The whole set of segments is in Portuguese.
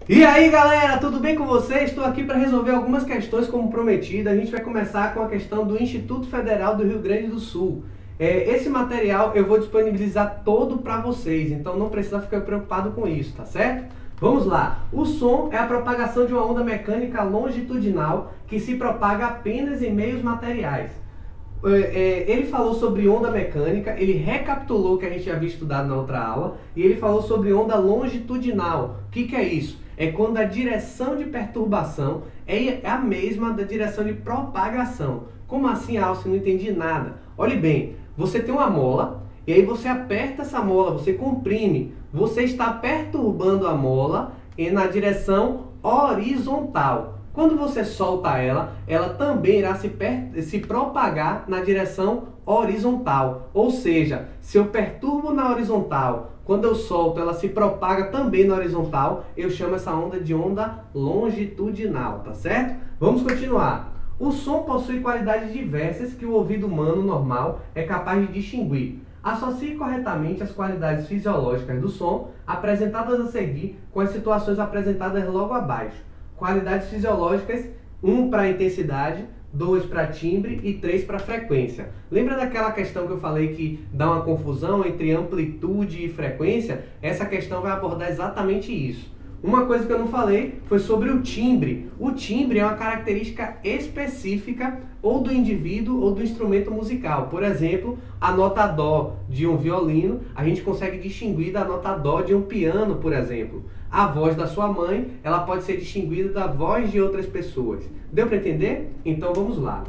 E aí galera, tudo bem com vocês? Estou aqui para resolver algumas questões como prometido. A gente vai começar com a questão do Instituto Federal do Rio Grande do Sul. Esse material eu vou disponibilizar todo para vocês, então não precisa ficar preocupado com isso, tá certo? Vamos lá. O som é a propagação de uma onda mecânica longitudinal que se propaga apenas em meios materiais. Ele falou sobre onda mecânica, ele recapitulou o que a gente já havia estudado na outra aula, e ele falou sobre onda longitudinal. O que é isso? É quando a direção de perturbação é a mesma da direção de propagação. Como assim, Alcio? Não entendi nada. Olhe bem, você tem uma mola, e aí você aperta essa mola, você comprime, você está perturbando a mola na direção horizontal. Quando você solta ela também irá se propagar na direção horizontal. Ou seja, se eu perturbo na horizontal, quando eu solto ela se propaga também na horizontal, eu chamo essa onda de onda longitudinal, tá certo? Vamos continuar. O som possui qualidades diversas que o ouvido humano normal é capaz de distinguir. Associe corretamente as qualidades fisiológicas do som apresentadas a seguir com as situações apresentadas logo abaixo. Qualidades fisiológicas, 1 para intensidade, 2 para timbre e 3 para frequência. Lembra daquela questão que eu falei que dá uma confusão entre amplitude e frequência? Essa questão vai abordar exatamente isso. Uma coisa que eu não falei foi sobre o timbre. O timbre é uma característica específica ou do indivíduo ou do instrumento musical. Por exemplo, a nota dó de um violino, a gente consegue distinguir da nota dó de um piano, por exemplo. A voz da sua mãe, ela pode ser distinguida da voz de outras pessoas. Deu para entender? Então vamos lá.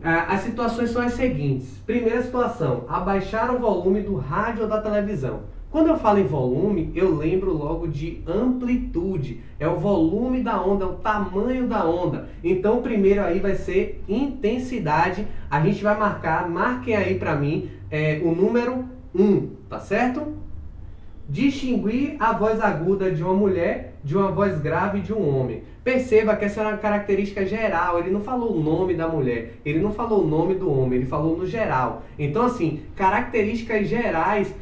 As situações são as seguintes. Primeira situação, abaixar o volume do rádio ou da televisão. Quando eu falo em volume, eu lembro logo de amplitude. É o volume da onda, é o tamanho da onda. Então o primeiro aí vai ser intensidade. A gente vai marquem aí para mim o número 1, tá certo? Distinguir a voz aguda de uma mulher de uma voz grave de um homem. Perceba que essa é uma característica geral, ele não falou o nome da mulher, ele não falou o nome do homem, ele falou no geral. Então assim, características gerais,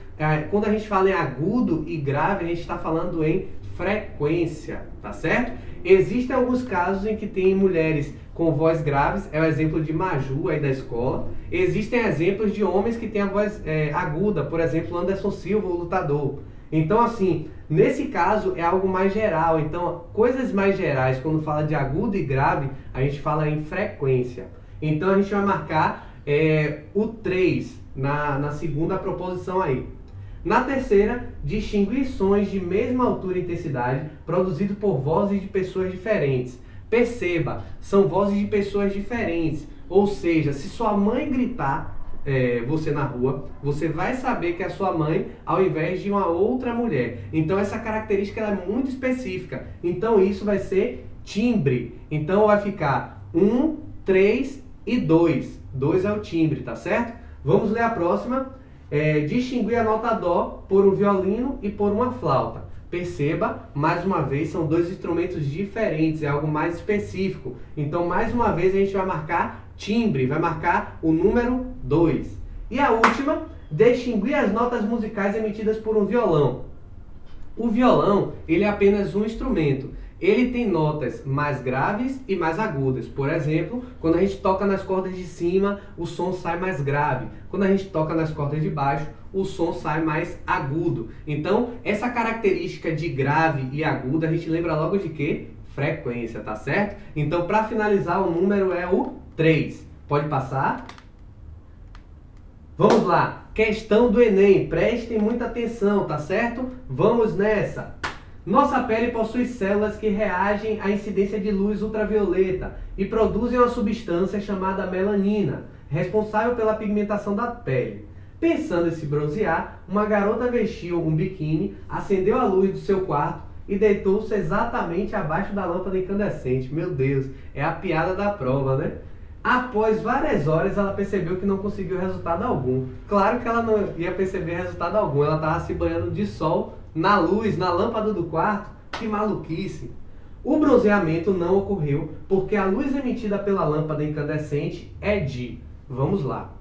quando a gente fala em agudo e grave, a gente está falando em frequência, tá certo? Existem alguns casos em que tem mulheres com voz graves, é o exemplo de Maju aí da escola. Existem exemplos de homens que têm a voz aguda, por exemplo, Anderson Silva, o lutador. Então assim, nesse caso é algo mais geral, então coisas mais gerais, quando fala de agudo e grave, a gente fala em frequência. Então a gente vai marcar o 3 na segunda proposição aí. Na terceira, distinguir sons de mesma altura e intensidade produzidos por vozes de pessoas diferentes. Perceba, são vozes de pessoas diferentes, ou seja, se sua mãe gritar você na rua, você vai saber que é a sua mãe ao invés de uma outra mulher. Então essa característica ela é muito específica. Então isso vai ser timbre. Então vai ficar 1, 3 e 2. 2 é o timbre, tá certo? Vamos ler a próxima. Distinguir a nota dó por um violino e por uma flauta. Perceba, mais uma vez, são dois instrumentos diferentes, é algo mais específico. Então, mais uma vez, a gente vai marcar timbre, vai marcar o número 2. E a última, distinguir as notas musicais emitidas por um violão. O violão, ele é apenas um instrumento. Ele tem notas mais graves e mais agudas. Por exemplo, quando a gente toca nas cordas de cima, o som sai mais grave. Quando a gente toca nas cordas de baixo, o som sai mais agudo. Então, essa característica de grave e agudo, a gente lembra logo de quê? Frequência, tá certo? Então, para finalizar, o número é o 3. Pode passar? Vamos lá. Questão do Enem. Prestem muita atenção, tá certo? Vamos nessa. Nossa pele possui células que reagem à incidência de luz ultravioleta e produzem uma substância chamada melanina, responsável pela pigmentação da pele. Pensando em se bronzear, uma garota vestiu um biquíni, acendeu a luz do seu quarto e deitou-se exatamente abaixo da lâmpada incandescente. Meu Deus, é a piada da prova, né? Após várias horas, ela percebeu que não conseguiu resultado algum. Claro que ela não ia perceber resultado algum, ela estava se banhando de sol na luz, na lâmpada do quarto. Que maluquice! O bronzeamento não ocorreu porque a luz emitida pela lâmpada incandescente é de... Vamos lá.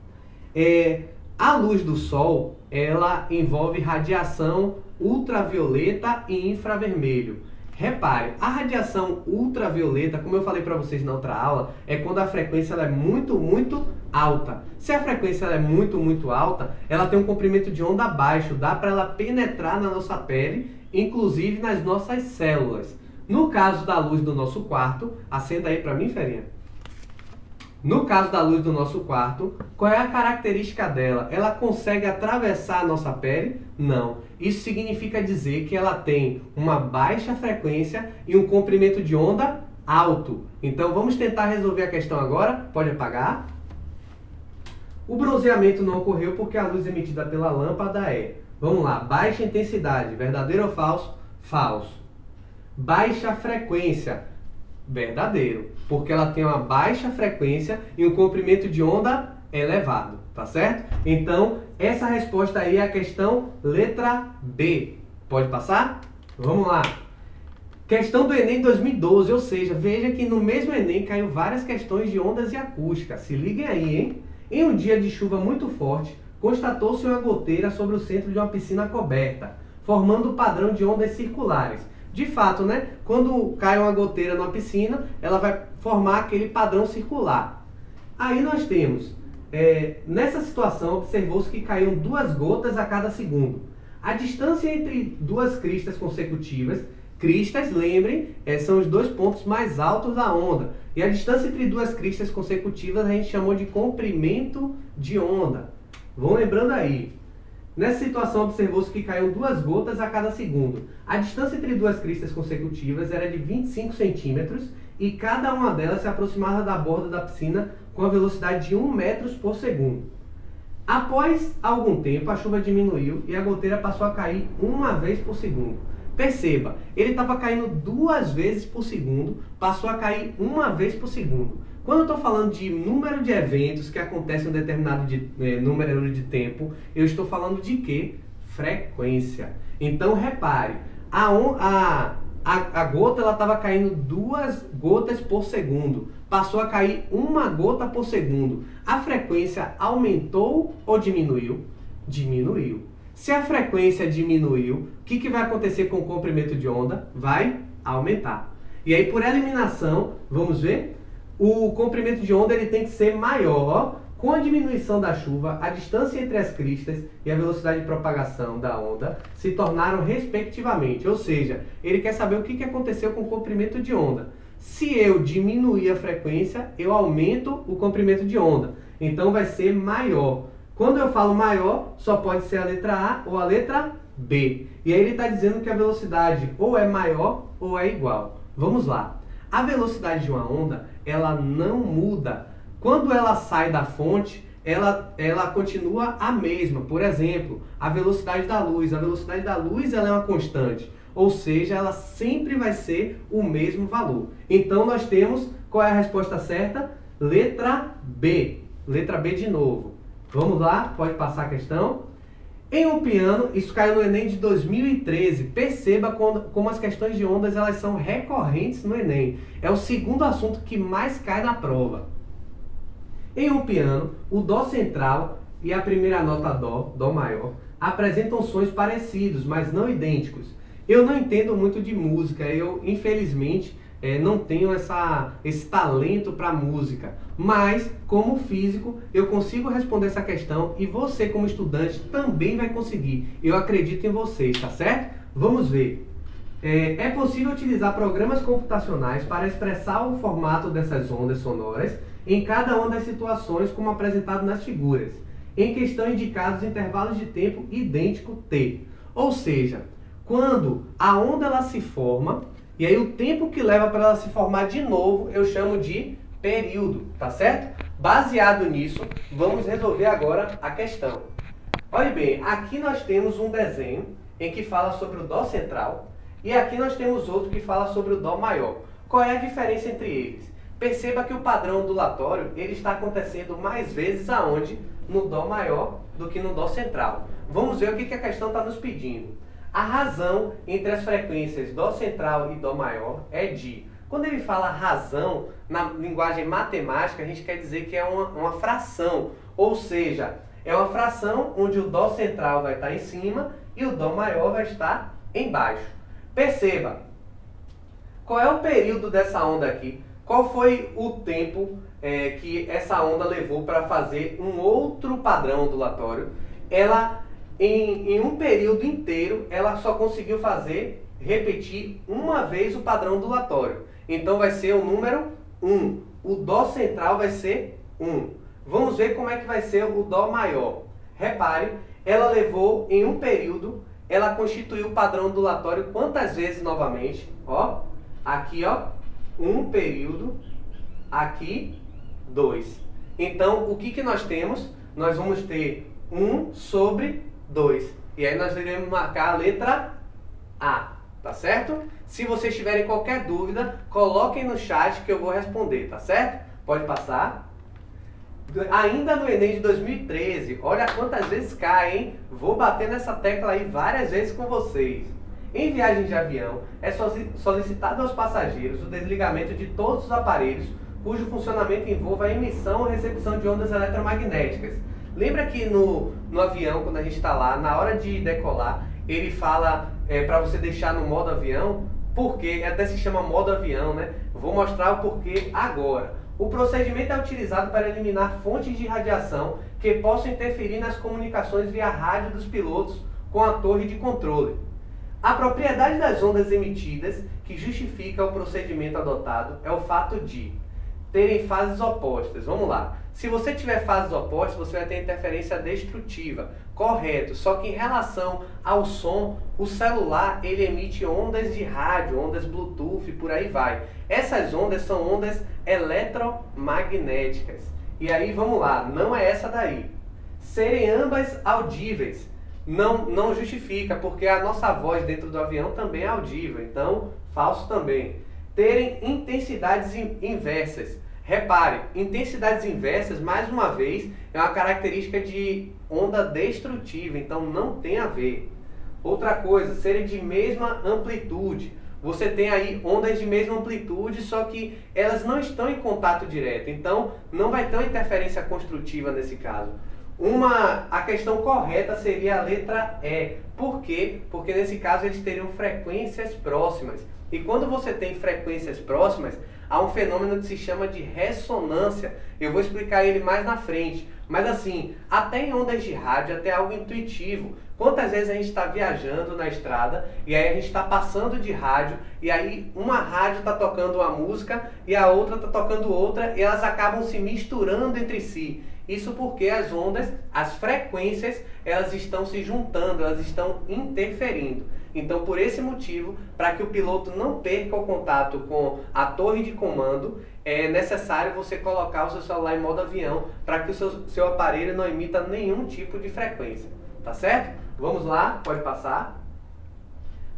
A luz do sol, ela envolve radiação ultravioleta e infravermelho. Repare, a radiação ultravioleta, como eu falei para vocês na outra aula, é quando a frequência ela é muito alta. Se a frequência ela é muito alta, ela tem um comprimento de onda baixo, dá para ela penetrar na nossa pele, inclusive nas nossas células. No caso da luz do nosso quarto, acenda aí para mim, Ferinha. No caso da luz do nosso quarto, qual é a característica dela? Ela consegue atravessar a nossa pele? Não. Isso significa dizer que ela tem uma baixa frequência e um comprimento de onda alto. Então vamos tentar resolver a questão agora. Pode apagar. O bronzeamento não ocorreu porque a luz emitida pela lâmpada é, vamos lá, baixa intensidade, verdadeiro ou falso? Falso. Baixa frequência, verdadeiro, porque ela tem uma baixa frequência e um comprimento de onda elevado, tá certo? Então, essa resposta aí é a questão letra B. Pode passar? Vamos lá. Questão do Enem 2012, ou seja, veja que no mesmo Enem caiu várias questões de ondas e acústica. Se liguem aí, hein? Em um dia de chuva muito forte, constatou-se uma goteira sobre o centro de uma piscina coberta, formando um padrão de ondas circulares. De fato, né? Quando cai uma goteira numa piscina, ela vai formar aquele padrão circular. Aí nós temos, nessa situação, observou-se que caíam 2 gotas a cada segundo. A distância entre duas cristas consecutivas, cristas, lembrem, são os 2 pontos mais altos da onda. E a distância entre 2 cristas consecutivas a gente chamou de comprimento de onda. Vão lembrando aí. Nessa situação, observou-se que caíam 2 gotas a cada segundo. A distância entre 2 cristas consecutivas era de 25 centímetros e cada uma delas se aproximava da borda da piscina com a velocidade de 1 metro por segundo. Após algum tempo, a chuva diminuiu e a goteira passou a cair 1 vez por segundo. Perceba, ele estava caindo 2 vezes por segundo, passou a cair 1 vez por segundo. Quando eu estou falando de número de eventos que acontecem em um determinado número de tempo, eu estou falando de quê? Frequência. Então, repare, a gota estava caindo 2 gotas por segundo. Passou a cair 1 gota por segundo. A frequência aumentou ou diminuiu? Diminuiu. Se a frequência diminuiu, o que vai acontecer com o comprimento de onda? Vai aumentar. E aí, por eliminação, vamos ver? O comprimento de onda ele tem que ser maior. Com a diminuição da chuva, a distância entre as cristas e a velocidade de propagação da onda se tornaram respectivamente. Ou seja, ele quer saber o que aconteceu com o comprimento de onda. Se eu diminuir a frequência, eu aumento o comprimento de onda. Então vai ser maior. Quando eu falo maior, só pode ser a letra A ou a letra B. E aí ele está dizendo que a velocidade ou é maior ou é igual. Vamos lá. A velocidade de uma onda, ela não muda. Quando ela sai da fonte, ela continua a mesma. Por exemplo, a velocidade da luz. A velocidade da luz ela é uma constante. Ou seja, ela sempre vai ser o mesmo valor. Então nós temos, qual é a resposta certa? Letra B. Letra B de novo. Vamos lá, pode passar a questão. Em um piano, isso caiu no Enem de 2013. Perceba como as questões de ondas elas são recorrentes no Enem. É o segundo assunto que mais cai na prova. Em um piano, o Dó central e a primeira nota Dó maior, apresentam sons parecidos, mas não idênticos. Eu não entendo muito de música, eu infelizmente não tenho esse talento para música, mas como físico eu consigo responder essa questão e você como estudante também vai conseguir. Eu acredito em vocês, tá certo? Vamos ver. É possível utilizar programas computacionais para expressar o formato dessas ondas sonoras em cada uma das situações como apresentado nas figuras. Em que estão indicados intervalos de tempo idêntico T. Ou seja, quando a onda ela se forma, e aí o tempo que leva para ela se formar de novo, eu chamo de período, tá certo? Baseado nisso, vamos resolver agora a questão. Olha bem, aqui nós temos um desenho em que fala sobre o Dó central, e aqui nós temos outro que fala sobre o Dó maior. Qual é a diferença entre eles? Perceba que o padrão ondulatório ele está acontecendo mais vezes aonde? No Dó maior do que no Dó central. Vamos ver o que a questão está nos pedindo. A razão entre as frequências Dó central e Dó maior é de... Quando ele fala razão, na linguagem matemática, a gente quer dizer que é uma fração. Ou seja, É uma fração onde o Dó central vai estar em cima e o Dó maior vai estar embaixo. Perceba, qual é o período dessa onda aqui? Qual foi o tempo que essa onda levou para fazer um outro padrão ondulatório? Ela, em um período inteiro, ela só conseguiu repetir uma vez o padrão ondulatório. Então vai ser o número 1. O Dó central vai ser 1. Vamos ver como é que vai ser o Dó maior. Repare, ela levou em um período, ela constituiu o padrão ondulatório quantas vezes novamente? Ó, aqui ó, um período, aqui 2. Então o que nós temos? Nós vamos ter 1 sobre 2. E aí nós iremos marcar a letra A, tá certo? Se vocês tiverem qualquer dúvida, coloquem no chat que eu vou responder, tá certo? Pode passar. Ainda no Enem de 2013, olha quantas vezes cai, hein? Vou bater nessa tecla aí várias vezes com vocês. Em viagem de avião, é solicitado aos passageiros o desligamento de todos os aparelhos cujo funcionamento envolva a emissão ou recepção de ondas eletromagnéticas. Lembra que no avião, quando a gente está lá, na hora de decolar, ele fala para você deixar no modo avião? Porque até se chama modo avião, né? Vou mostrar o porquê agora. O procedimento é utilizado para eliminar fontes de radiação que possam interferir nas comunicações via rádio dos pilotos com a torre de controle. A propriedade das ondas emitidas que justifica o procedimento adotado é o fato de terem fases opostas. Vamos lá. Se você tiver fases opostas, você vai ter interferência destrutiva. Correto. Só que em relação ao som, o celular ele emite ondas de rádio, ondas Bluetooth, por aí vai. Essas ondas são ondas eletromagnéticas. E aí vamos lá, não é essa daí. Serem ambas audíveis não justifica, porque a nossa voz dentro do avião também é audível. Então, falso também. Terem intensidades inversas. Repare, intensidades inversas, mais uma vez, é uma característica de onda destrutiva, então não tem a ver. Outra coisa, serem de mesma amplitude. Você tem aí ondas de mesma amplitude, só que elas não estão em contato direto, então não vai ter uma interferência construtiva nesse caso. A questão correta seria a letra E. Por quê? Porque nesse caso eles teriam frequências próximas. E quando você tem frequências próximas, há um fenômeno que se chama de ressonância. Eu vou explicar ele mais na frente. Mas assim, até em ondas de rádio, até algo intuitivo. Quantas vezes a gente está viajando na estrada e aí a gente está passando de rádio e aí uma rádio está tocando uma música e a outra está tocando outra e elas acabam se misturando entre si. Isso porque as ondas, as frequências, elas estão se juntando, elas estão interferindo. Então, por esse motivo, para que o piloto não perca o contato com a torre de comando, é necessário você colocar o seu celular em modo avião para que o seu aparelho não emita nenhum tipo de frequência. Tá certo? Vamos lá, pode passar.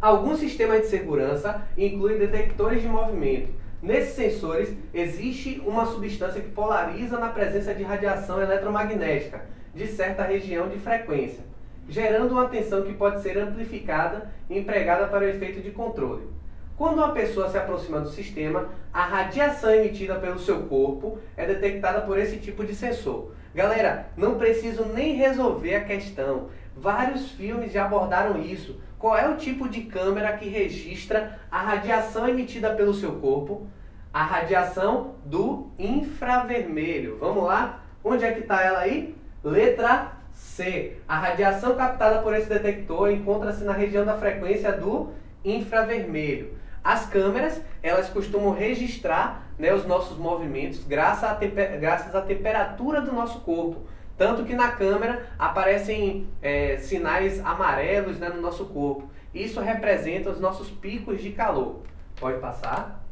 Alguns sistemas de segurança incluem detectores de movimento. Nesses sensores, existe uma substância que polariza na presença de radiação eletromagnética de certa região de frequência, gerando uma tensão que pode ser amplificada e empregada para o efeito de controle. Quando uma pessoa se aproxima do sistema, a radiação emitida pelo seu corpo é detectada por esse tipo de sensor. Galera, não preciso nem resolver a questão. Vários filmes já abordaram isso. Qual é o tipo de câmera que registra a radiação emitida pelo seu corpo? A radiação do infravermelho. Vamos lá? Onde é que está ela aí? Letra C. A radiação captada por esse detector encontra-se na região da frequência do infravermelho. As câmeras, elas costumam registrar, né, os nossos movimentos graças à temperatura do nosso corpo. Tanto que na câmera aparecem sinais amarelos, né, no nosso corpo. Isso representa os nossos picos de calor. Pode passar.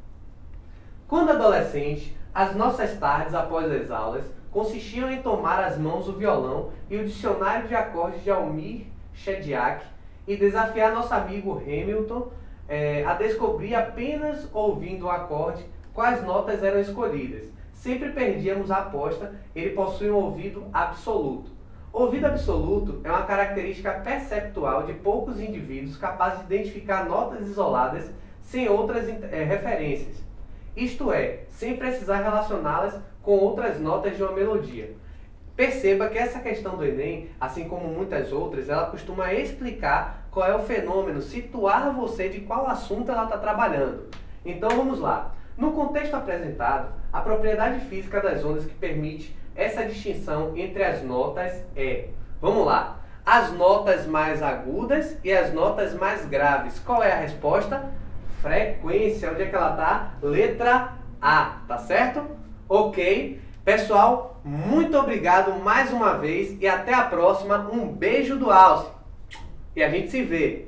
Quando adolescente, as nossas tardes após as aulas consistiam em tomar às mãos o violão e o dicionário de acordes de Almir Shediac e desafiar nosso amigo Hamilton a descobrir apenas ouvindo o acorde quais notas eram escolhidas. Sempre perdíamos a aposta, ele possui um ouvido absoluto. Ouvido absoluto é uma característica perceptual de poucos indivíduos capazes de identificar notas isoladas sem outras referências. Isto é, sem precisar relacioná-las com outras notas de uma melodia. Perceba que essa questão do Enem, assim como muitas outras, ela costuma explicar qual é o fenômeno, situar você de qual assunto ela está trabalhando. Então vamos lá. No contexto apresentado, a propriedade física das ondas que permite essa distinção entre as notas é, vamos lá, as notas mais agudas e as notas mais graves. Qual é a resposta? Frequência. Onde é que ela está? Letra A, tá certo? Ok. Pessoal, muito obrigado mais uma vez e até a próxima. Um beijo do Alce. E a gente se vê.